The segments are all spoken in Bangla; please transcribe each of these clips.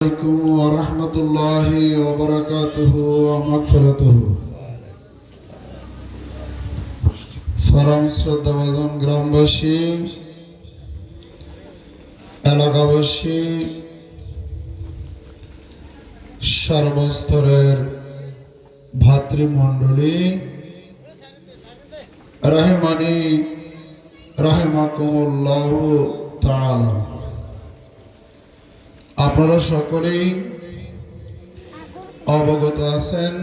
عليكم ورحمة الله وبركاته ومغفرته ফরম শ্রদ্ধাভাজন গ্রামবাসী, এলাকাবাসী, সর্বস্তরের ভাতৃমণ্ডলী, রাহিমানি রাহিমাকুমুল্লাহ তাআলা। আপনারা সকলেই অবগত আছেন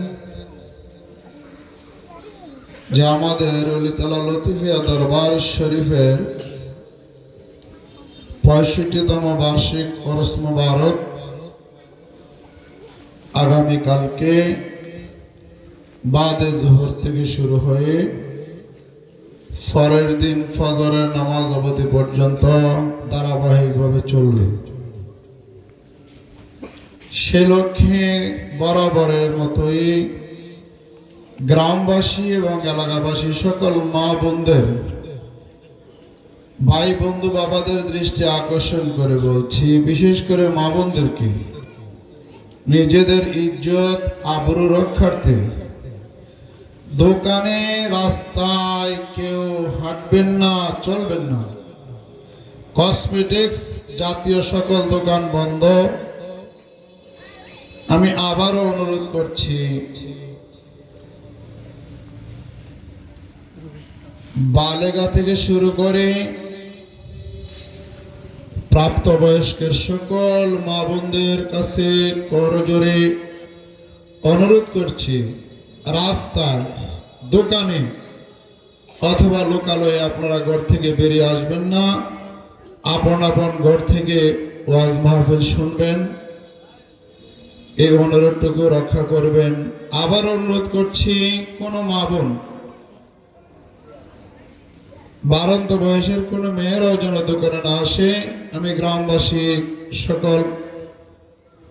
যে আমাদের অলিতালা লতিফিয়া দরবার শরীফের 65তম বার্ষিক ওরস মুবারক আগামীকালকে বাদে জোহর থেকে শুরু হয়ে পরের দিন ফজরের নামাজ অবধি পর্যন্ত ধারাবাহিকভাবে চলবে। সে লক্ষ্যে বরাবরের মতোই গ্রামবাসী এবং এলাকাবাসী সকল মা বোনদের, ভাই বন্ধু বাবাদের দৃষ্টি আকর্ষণ করে বলছি, বিশেষ করে মা বোনদেরকে নিজেদের ইজ্জত আবরু রক্ষার্থে দোকানে রাস্তায় কেউ হাঁটবেন না, চলবেন না। কসমেটিক্স জাতীয় সকল দোকান বন্ধ। আমি আবারও অনুরোধ করছি, বালেগা থেকে শুরু করে প্রাপ্তবয়স্কের সকল মা বোনদের কাছে করজোরে অনুরোধ করছি, রাস্তায়, দোকানে অথবা লোকালয়ে আপনারা ঘর থেকে বেরিয়ে আসবেন না। আপন আপন ঘর থেকে ওয়াজ মাহফিল শুনবেন, এই অনুরোধটুকু রক্ষা করবেন। আবার অনুরোধ করছি, কোনো মা বোন, বারন্ত বয়সের কোনো মেয়েরাও যেন দোকানে না আসে। আমি গ্রামবাসী সকল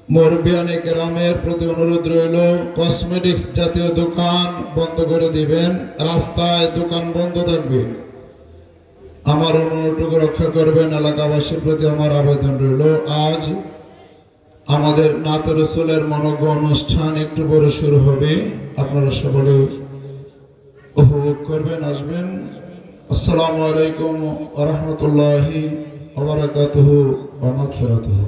মুরব্বিয়ানে কেরামের প্রতি অনুরোধ রইল, কসমেটিক্স জাতীয় দোকান বন্ধ করে দিবেন, রাস্তায় দোকান বন্ধ থাকবে। আমার অনুরোধটুকু রক্ষা করবেন। এলাকাবাসীর প্রতি আমার আবেদন রইল, আজ আমাদের নাত রসুলের মনোজ্ঞ অনুষ্ঠান একটু পরে শুরু হবে। আপনারা সকলে উপভোগ করবেন, আসবেন। আসসালামু আলাইকুম ওয়া রাহমাতুল্লাহি ওয়া বারাকাতুহু ওয়া মাগফিরাতুহু।